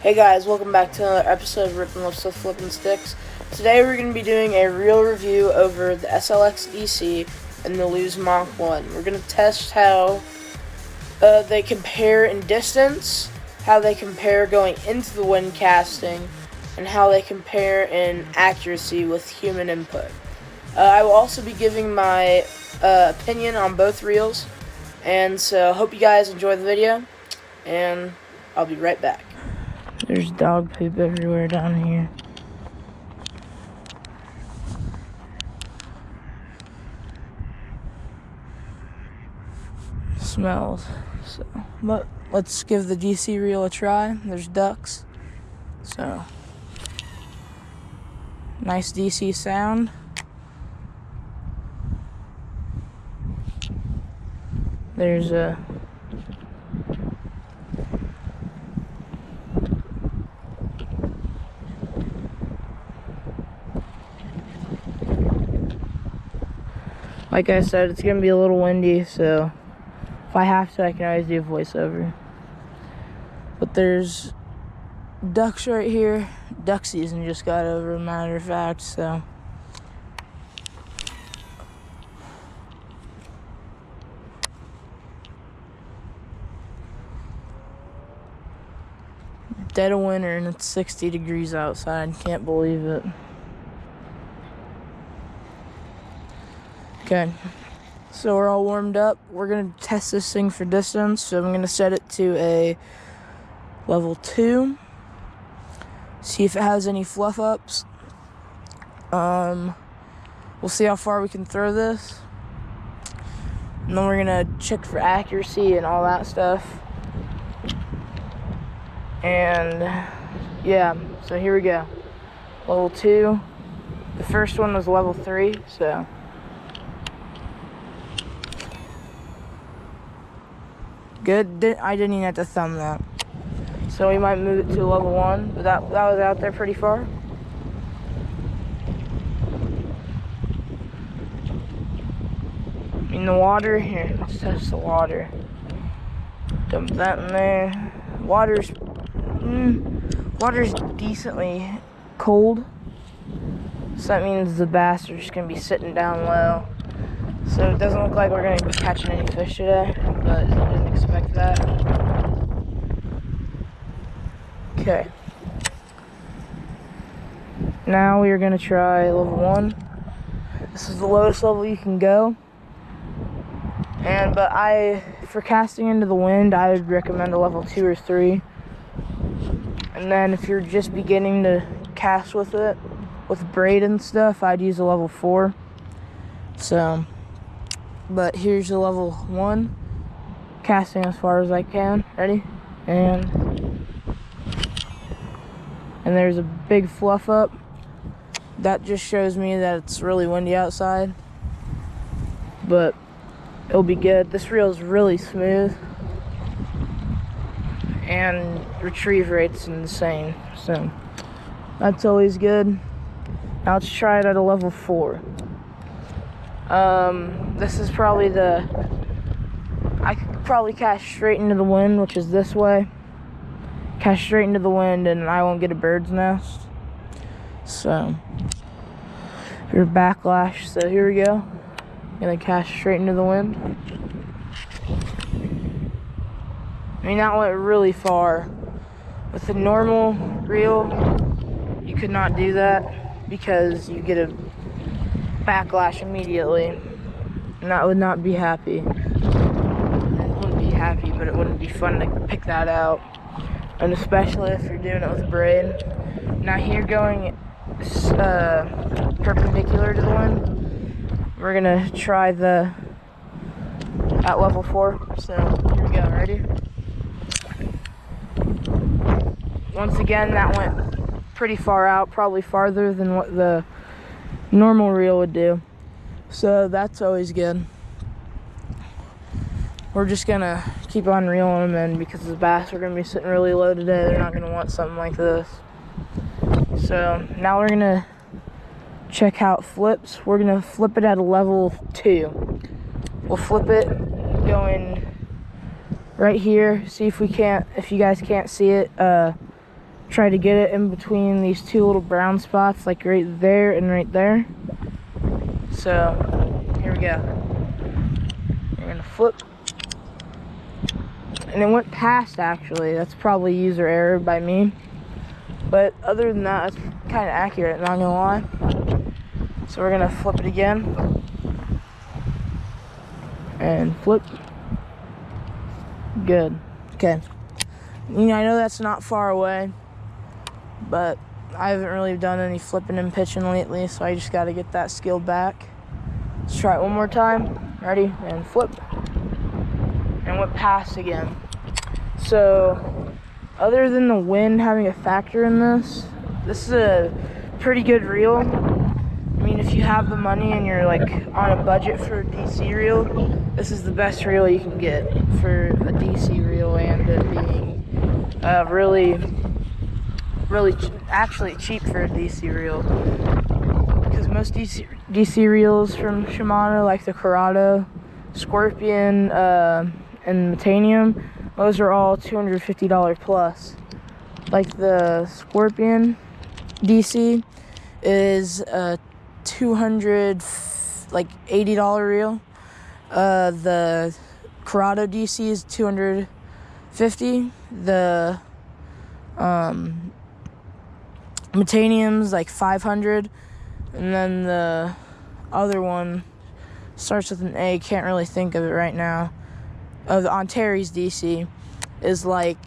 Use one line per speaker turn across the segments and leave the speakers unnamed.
Hey guys, welcome back to another episode of Rippin' Lips with Flippin' Sticks. Today we're going to be doing a real review over the SLX DC and the Lews Mach 1. We're going to test how they compare in distance, how they compare going into the wind casting, and how they compare in accuracy with human input. I will also be giving my opinion on both reels, and so hope you guys enjoy the video, and I'll be right back. There's dog poop everywhere down here. Smells. So, but let's give the DC reel a try. There's ducks. So, nice DC sound. There's a like I said, it's gonna be a little windy, so if I have to, I can always do a voiceover. But there's ducks right here. Duck season just got over, as a matter of fact, so. Dead of winter and it's 60 degrees outside. Can't believe it. Okay, so we're all warmed up. We're gonna test this thing for distance. So I'm gonna set it to a level 2. See if it has any fluff ups. We'll see how far we can throw this. And then we're gonna check for accuracy and all that stuff. And yeah, so here we go. Level 2. The first one was level 3, so. Good. I didn't even have to thumb that. So we might move it to level 1, but that was out there pretty far. In the water, here, let's test the water. Dump that in there. Water's decently cold. So that means the bass are just gonna be sitting down low. So it doesn't look like we're going to be catching any fish today, but I didn't expect that. Okay. Now we are going to try level 1. This is the lowest level you can go. But for casting into the wind, I would recommend a level 2 or 3. And then if you're just beginning to cast with it, with braid and stuff, I'd use a level 4. So. But here's the level 1, casting as far as I can. Ready? And there's a big fluff up. That just shows me that it's really windy outside. But it'll be good. This reel is really smooth. And retrieve rate's insane. So that's always good. Now let's try it at a level 4. This is probably I could probably cast straight into the wind, which is this way. Cast straight into the wind and I won't get a bird's nest. So, your backlash, so here we go. I'm gonna cast straight into the wind. I mean, that went really far. With the normal reel, you could not do that because you get a backlash immediately, and that would not be happy. It wouldn't be happy, but it wouldn't be fun to pick that out, and especially if you're doing it with braid. Now here, going perpendicular to the wind, we're gonna try at level 4. So here we go. Ready? Once again, that went pretty far out, probably farther than what the normal reel would do, so that's always good. We're just gonna keep on reeling them in because the bass are gonna be sitting really low today. They're not gonna want something like this. So now we're gonna check how it flips. We're gonna flip it at a level 2. We'll flip it going right here. See if you guys can't see it. try to get it in between these two little brown spots, like right there and right there. So here we go. You're gonna flip, and it went past, actually. That's probably user error by me, but other than that, it's kind of accurate, not gonna lie. So we're gonna flip it again and flip. Good. Okay. I know that's not far away, but I haven't really done any flipping and pitching lately, so I just got to get that skill back. Let's try it one more time. Ready? And flip. And went past again. So, other than the wind having a factor in this is a pretty good reel. I mean, if you have the money and you're like on a budget for a DC reel, this is the best reel you can get for a DC reel, and it being really actually cheap for a DC reel, because most DC reels from Shimano, like the Corrado, Scorpion, and Mach1, those are all $250 plus. Like the Scorpion DC is a $280 reel. The Corrado DC is $250. The Mach1's like $500, and then the other one starts with an A. Can't really think of it right now. The Ontario's DC is like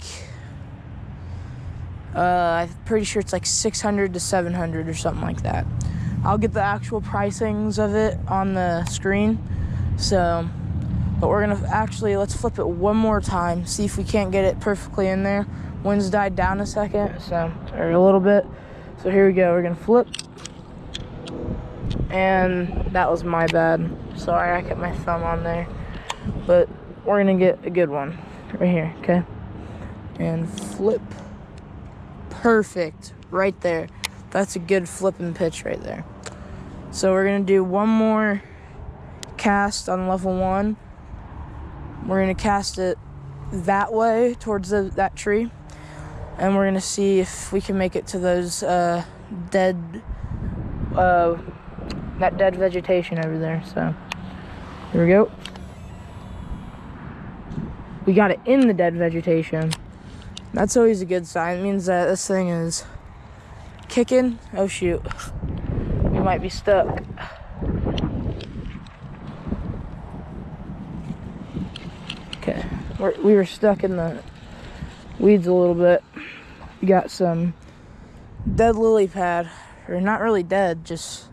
I'm pretty sure it's like $600 to $700 or something like that. I'll get the actual pricings of it on the screen. So, but we're gonna let's flip it one more time, see if we can't get it perfectly in there. Wind's died down a second, or a little bit. So here we go. We're gonna flip, and that was my bad. Sorry, I kept my thumb on there, but we're gonna get a good one right here. Okay, and flip. Perfect, right there. That's a good flip and pitch right there. So we're gonna do one more cast on level 1. We're gonna cast it that way towards that tree, and we're gonna see if we can make it to those that dead vegetation over there. So here we go. We got it in the dead vegetation. That's always a good sign. It means that this thing is kicking. Oh shoot, we might be stuck. Okay, we were stuck in the weeds a little bit. We got some dead lily pad, or not really dead, just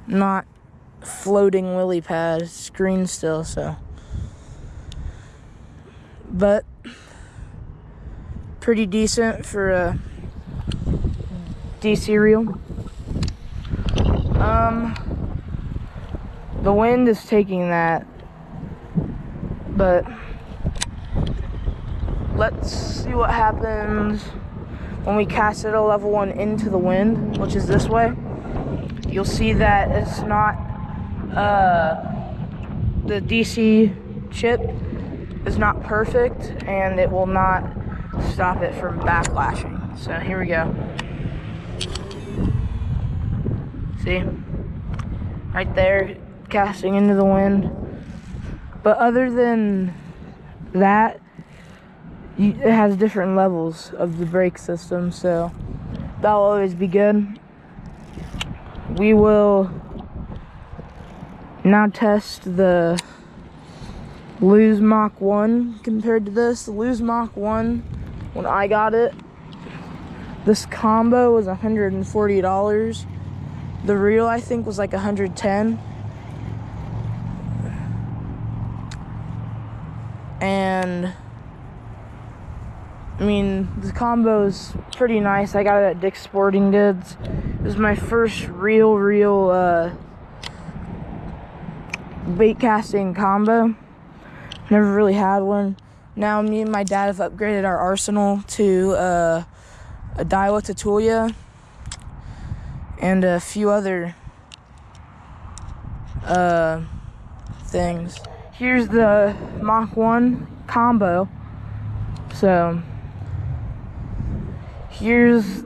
not floating lily pad. It's green still, so. But pretty decent for a DC reel. The wind is taking that, but let's see what happens when we cast it a level 1 into the wind, which is this way. You'll see that it's not the DC chip is not perfect, and it will not stop it from backlashing. So here we go. See? Right there, casting into the wind. But other than that, it has different levels of the brake system, so that'll always be good. We will now test the Lews Mach1 compared to this. The Lews Mach1, when I got it, this combo was $140. The reel, I think, was like $110. And I mean, the combo is pretty nice. I got it at Dick's Sporting Goods. It was my first real bait casting combo. Never really had one. Now me and my dad have upgraded our arsenal to a Daiwa Tatulia and a few other things. Here's the Mach1 combo. So Here's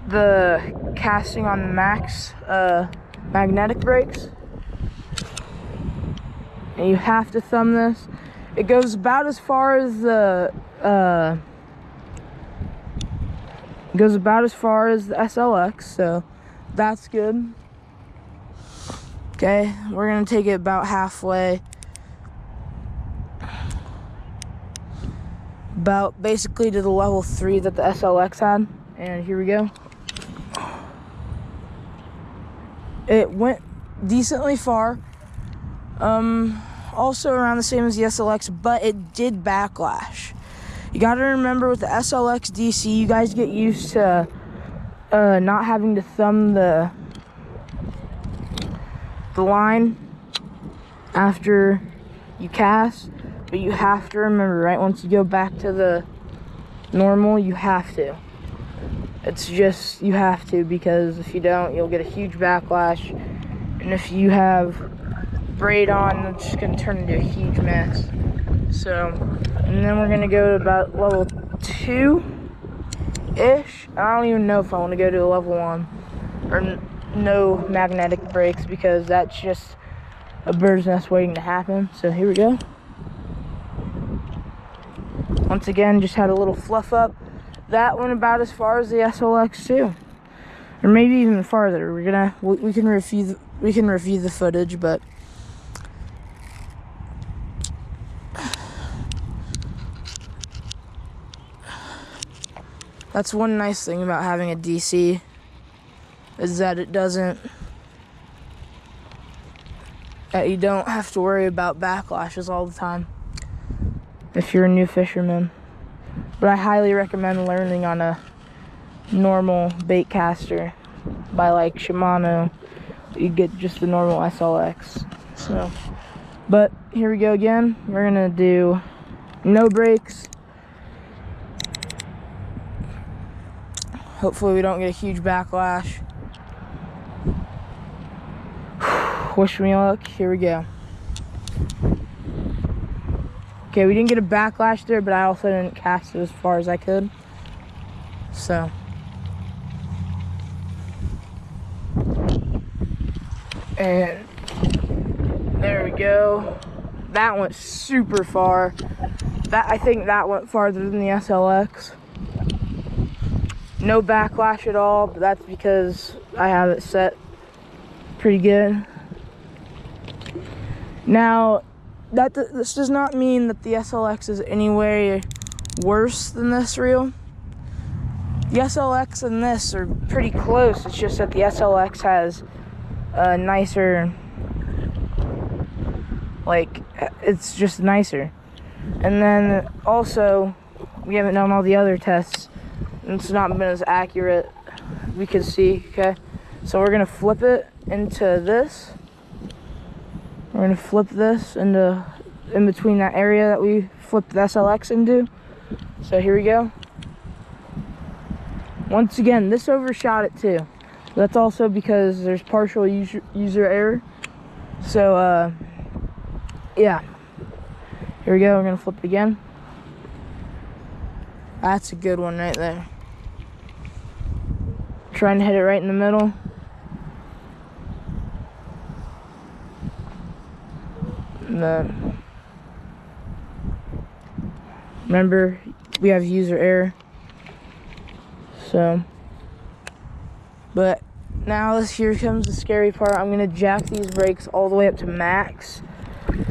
the casting on the Max magnetic brakes. And you have to thumb this. It goes about as far as the SLX, so that's good. Okay, we're gonna take it about halfway. About basically to the level 3 that the SLX had. And here we go. It went decently far. Also around the same as the SLX, but it did backlash. You gotta remember with the SLX DC, you guys get used to not having to thumb the line after you cast, but you have to remember, right, once you go back to the normal, you have to. It's just, you have to, because if you don't, you'll get a huge backlash, and if you have braid on, it's just gonna turn into a huge mess. So, and then we're gonna go to about level 2-ish. I don't even know if I want to go to a level 1 or no magnetic brakes, because that's just a bird's nest waiting to happen. So here we go. Once again, just had a little fluff up. That went about as far as the SLX too, or maybe even farther. We can review the footage, but that's one nice thing about having a DC, is that you don't have to worry about backlashes all the time if you're a new fisherman. But I highly recommend learning on a normal bait caster by like Shimano. You get just the normal SLX. So, but here we go again. We're gonna do no brakes. Hopefully we don't get a huge backlash. Wish me luck. Here we go. Okay, we didn't get a backlash there, but I also didn't cast it as far as I could. So. And there we go. That went super far. I think that went farther than the SLX. No backlash at all, but that's because I have it set pretty good. Now, this does not mean that the SLX is any way worse than this reel. The SLX and this are pretty close. It's just that the SLX has a nicer, like, it's just nicer. And then also, we haven't done all the other tests. It's not been as accurate, we can see, okay? So we're gonna flip it into this. We're gonna flip this into in between that area that we flipped the SLX into. So here we go. Once again, this overshot it too. That's also because there's partial user error. So, yeah. Here we go, we're gonna flip it again. That's a good one right there. Trying to hit it right in the middle. And then, remember, we have user error. So, but now here comes the scary part. I'm gonna jack these brakes all the way up to max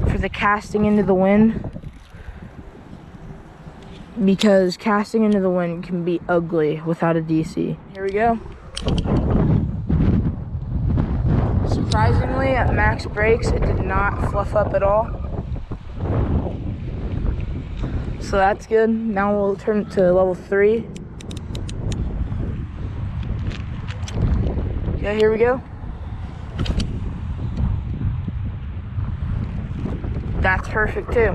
for the casting into the wind, because casting into the wind can be ugly without a DC. Here we go. Surprisingly, at max brakes, it did not fluff up at all. So that's good. Now we'll turn it to level 3. Okay, here we go. That's perfect too.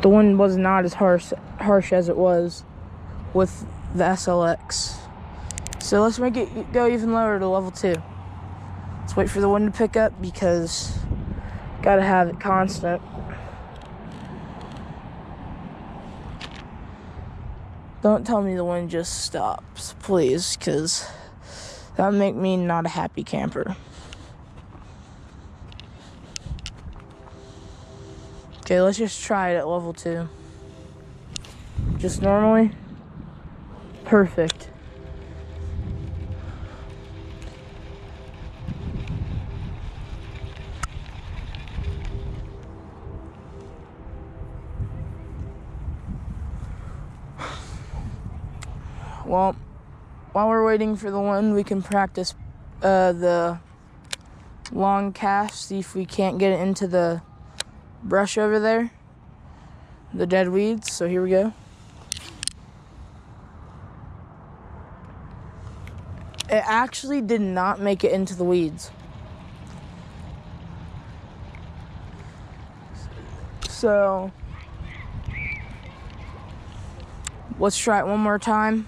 The wind was not as harsh as it was with the SLX. So let's make it go even lower to level 2. Let's wait for the wind to pick up, because Gotta have it constant. Don't tell me the wind just stops, please, because that would make me not a happy camper. Okay, let's just try it at level 2. Just normally. Perfect. Well, while we're waiting for the wind, we can practice the long cast, see if we can't get it into the brush over there, the dead weeds. So here we go. It actually did not make it into the weeds. So let's try it one more time.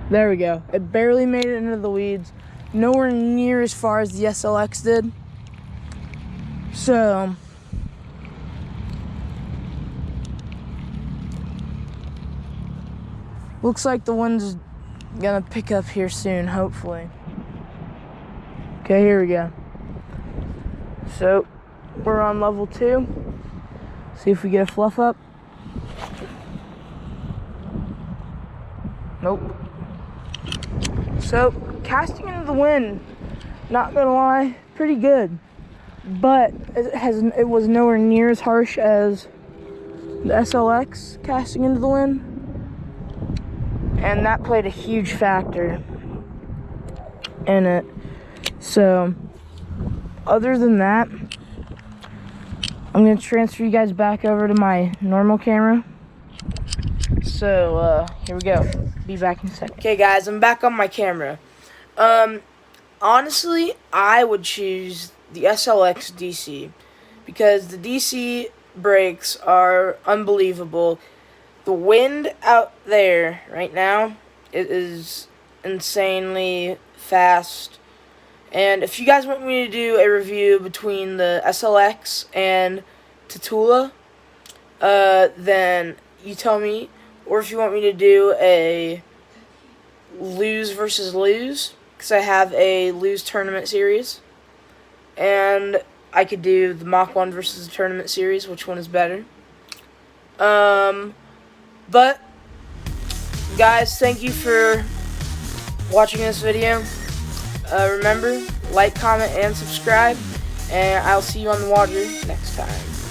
There we go. It barely made it into the weeds. Nowhere near as far as the SLX did. So looks like the wind's gonna pick up here soon, hopefully. Okay, here we go. So we're on level 2. See if we get a fluff up. Nope. So casting into the wind, not gonna lie, pretty good. But it was nowhere near as harsh as the SLX casting into the wind. And that played a huge factor in it. So other than that, I'm going to transfer you guys back over to my normal camera. So, here we go. Be back in a second. Okay, guys, I'm back on my camera. Honestly, I would choose the SLX DC because the DC brakes are unbelievable. The wind out there right now, it is insanely fast. And if you guys want me to do a review between the SLX and Tatula, then you tell me. Or if you want me to do a Lews versus Lews, because I have a Lews tournament series. And I could do the Mach1 versus the tournament series, which one is better. But, guys, thank you for watching this video. Remember, like, comment, and subscribe, and I'll see you on the water next time.